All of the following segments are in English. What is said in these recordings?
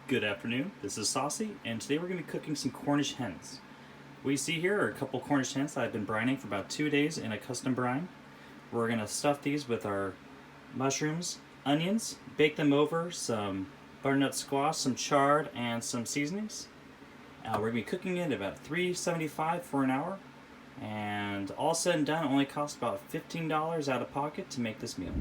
Good afternoon, this is Saucy, and today we're going to be cooking some Cornish hens. What you see here are a couple Cornish hens that I've been brining for about 2 days in a custom brine. We're going to stuff these with our mushrooms, onions, bake them over some butternut squash, some chard, and some seasonings. We're going to be cooking it at about 375 for an hour, and all said and done, it only costs about $15 out of pocket to make this meal.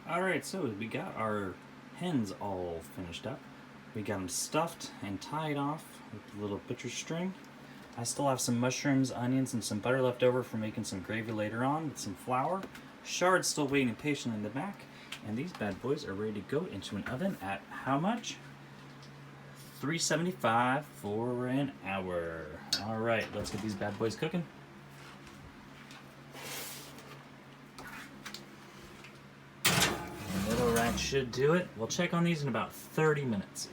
Alright, so we got our hens all finished up. We got them stuffed and tied off with a little butcher string. I still have some mushrooms, onions, and some butter left over for making some gravy later on with some flour. Chard's still waiting patiently in the back. And these bad boys are ready to go into an oven at how much? 375 for an hour. Alright, let's get these bad boys cooking. That should do it. We'll check on these in about 30 minutes.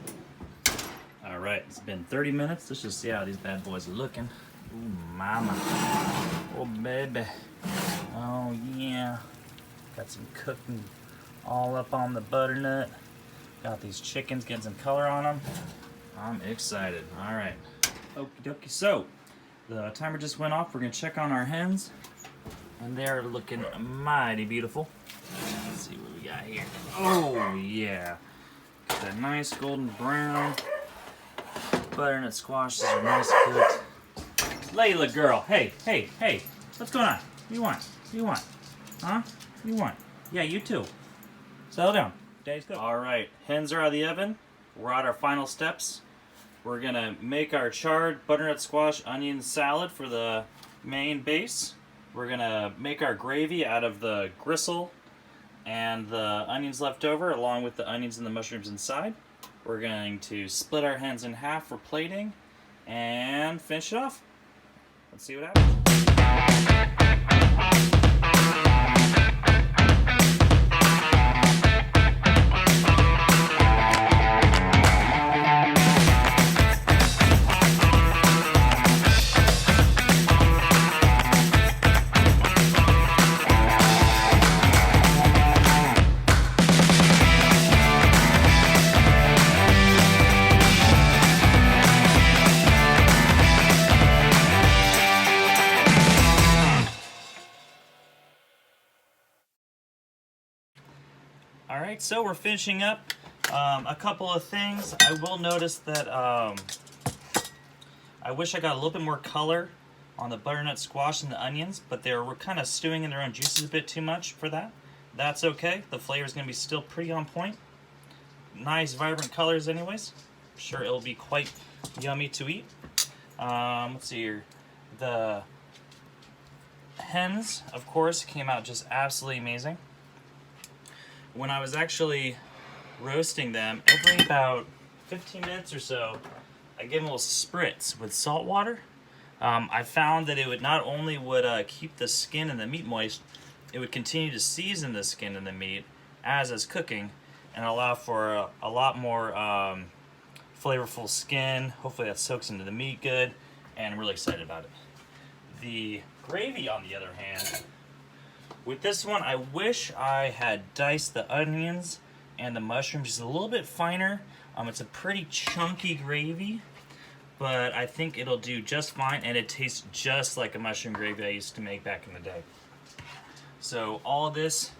Alright, it's been 30 minutes. Let's just see how these bad boys are looking. Ooh, mama. Oh, baby. Oh, yeah. Got some cooking all up on the butternut. Got these chickens getting some color on them. I'm excited. Alright. Okie dokie. So, the timer just went off. We're going to check on our hens. And they're looking mighty beautiful. Let's see what we got here. Oh, yeah. Got that nice golden brown. Butternut squashes are nice cooked. Layla girl, hey. What's going on? What do you want? What do you want? Huh? What do you want? Yeah, you too. Settle down. Daddy's cooked. Alright, hens are out of the oven. We're at our final steps. We're going to make our chard butternut squash onion salad for the main base. We're going to make our gravy out of the gristle and the onions left over, along with the onions and the mushrooms inside. We're going to split our hens in half for plating and finish it off. Let's see what happens. Alright, so we're finishing up. A couple of things. I will notice that I wish I got a little bit more color on the butternut squash and the onions, but they were kind of stewing in their own juices a bit too much for that. That's okay. The flavor is going to be still pretty on point. Nice, vibrant colors anyways. I'm sure it'll be quite yummy to eat. Let's see here. The hens, of course, came out just absolutely amazing. When I was actually roasting them, every about 15 minutes or so, I gave them a little spritz with salt water. I found that it would not only keep the skin and the meat moist, it would continue to season the skin and the meat as it's cooking and allow for a lot more flavorful skin. Hopefully that soaks into the meat good, and I'm really excited about it. The gravy, on the other hand, with this one, I wish I had diced the onions and the mushrooms just a little bit finer. It's a pretty chunky gravy, but I think it'll do just fine, and it tastes just like a mushroom gravy I used to make back in the day. So all of this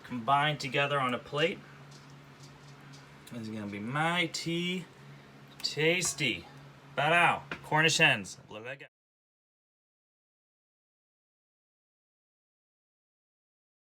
combined together on a plate is going to be mighty tasty. Bow, Cornish hens. Look at that guy.